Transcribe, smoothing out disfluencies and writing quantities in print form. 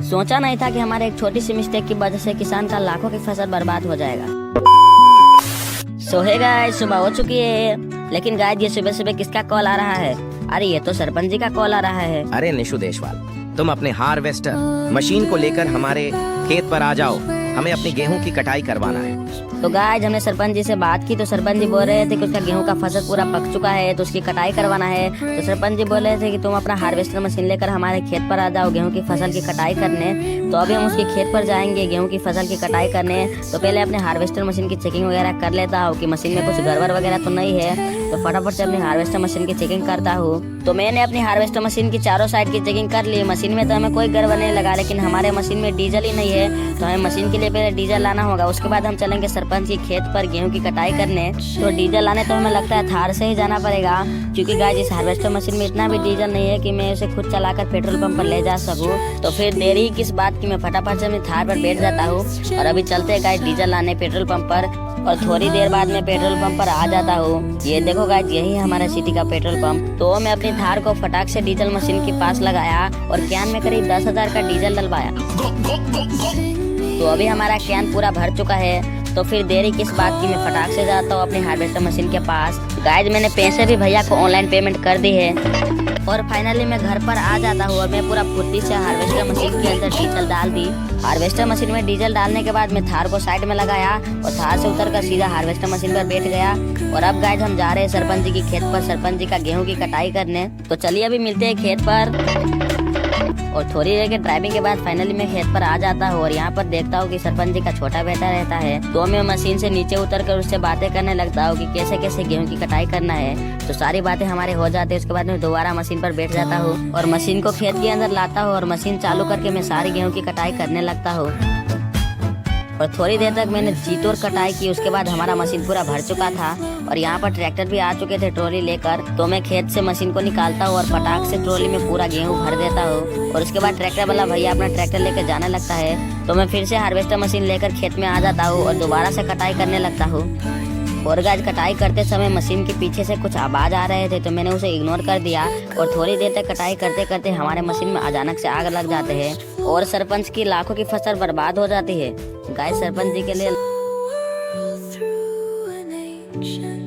सोचा नहीं था कि हमारे एक छोटी सी मिस्टेक की वजह से किसान का लाखों की फसल बर्बाद हो जाएगा। सो हे गाइस, सुबह हो चुकी है, लेकिन गाइस ये सुबह सुबह किसका कॉल आ रहा है? अरे ये तो सरपंच जी का कॉल आ रहा है। अरे निशु देशवाल, तुम अपने हार्वेस्टर मशीन को लेकर हमारे खेत पर आ जाओ, हमें अपनी गेहूं की कटाई करवाना है। तो गाइस हमने सरपंच जी से बात की, तो सरपंच जी बोल रहे थे कि उसका गेहूं का फसल पूरा पक चुका है, तो उसकी कटाई करवाना है। तो सरपंच जी बोल रहे थे कि तुम अपना हार्वेस्टर मशीन लेकर हमारे खेत पर आ जाओ गेहूं की फसल की कटाई करने। तो अभी हम उसके खेत पर जाएंगे गेहूं की फसल की कटाई करने। तो पहले अपने हार्वेस्टर मशीन की चेकिंग वगैरह कर लेता हूँ कि मशीन में कुछ गड़बड़ वगैरह तो नहीं है। तो फटाफट से अपनी हार्वेस्टर मशीन की चेकिंग करता हूँ। तो मैंने अपनी हार्वेस्टर मशीन की चारों साइड की चेकिंग कर ली। मशीन में तो हमें कोई गड़बड़ नहीं लगा, लेकिन हमारे मशीन में डीजल ही नहीं है। तो हमें मशीन के लिए पहले डीजल लाना होगा, उसके बाद हम चलेंगे सरपंच के खेत पर गेहूं की कटाई करने। तो डीजल लाने तो हमें लगता है थार से ही जाना पड़ेगा, क्योंकि गाइस इस हार्वेस्टर मशीन में इतना भी डीजल नहीं है कि मैं उसे खुद चलाकर पेट्रोल पंप पर ले जा सकूं। तो फिर देरी किस बात की, मैं फटाफट से अपनी थार पर बैठ जाता हूँ और अभी चलते हैं गाइस डीजल लाने पेट्रोल पंप पर। और थोड़ी देर बाद मैं पेट्रोल पंप पर आ जाता हूँ। ये देखो गाइस, यही है हमारा सिटी का पेट्रोल पंप। तो मैं अपनी थार को फटाक से डीजल मशीन के पास लगाया और कैन में करीब 10,000 का डीजल डलवाया। तो अभी हमारा कैन पूरा भर चुका है। तो फिर देरी किस बात की, मैं फटाक से जाता हूँ अपनी हार्वेस्टर मशीन के पास। गाइस मैंने पैसे भी भैया को ऑनलाइन पेमेंट कर दी है और फाइनली मैं घर पर आ जाता हूँ और मैं पूरा फुर्ती से हार्वेस्टर मशीन के अंदर डीजल डाल दी। हार्वेस्टर मशीन में डीजल डालने के बाद मैं थार को साइड में लगाया और थार से उतरकर सीधा हार्वेस्टर मशीन पर बैठ गया। और अब गाइस हम जा रहे हैं सरपंच जी की खेत पर सरपंच जी का गेहूं की कटाई करने। तो चलिए अभी मिलते हैं खेत पर। और थोड़ी देर के ड्राइविंग के बाद फाइनली मैं खेत पर आ जाता हूँ और यहाँ पर देखता हूँ कि सरपंच जी का छोटा बेटा रहता है। तो मैं मशीन से नीचे उतरकर उससे बातें करने लगता हूँ कि कैसे कैसे गेहूं की कटाई करना है। तो सारी बातें हमारे हो जाती है। उसके बाद मैं दोबारा मशीन पर बैठ जाता हूँ और मशीन को खेत के अंदर लाता हूँ और मशीन चालू करके मैं सारी गेहूं की कटाई करने लगता हूँ। और थोड़ी देर तक मैंने जीतोर कटाई की। उसके बाद हमारा मशीन पूरा भर चुका था और यहाँ पर ट्रैक्टर भी आ चुके थे ट्रॉली लेकर। तो मैं खेत से मशीन को निकालता हूँ और फटाक से ट्रॉली में पूरा गेहूं भर देता हूँ। और उसके बाद ट्रैक्टर वाला भैया अपना ट्रैक्टर लेकर जाने लगता है। तो मैं फिर से हार्वेस्टर मशीन लेकर खेत में आ जाता हूँ और दोबारा से कटाई करने लगता हूँ। और गाइस कटाई करते समय मशीन के पीछे से कुछ आवाज आ रहे थे, तो मैंने उसे इग्नोर कर दिया। और थोड़ी देर तक कटाई करते करते हमारे मशीन में अचानक से आग लग जाते हैं और सरपंच की लाखों की फसल बर्बाद हो जाती है। गाइस सरपंच जी के लिए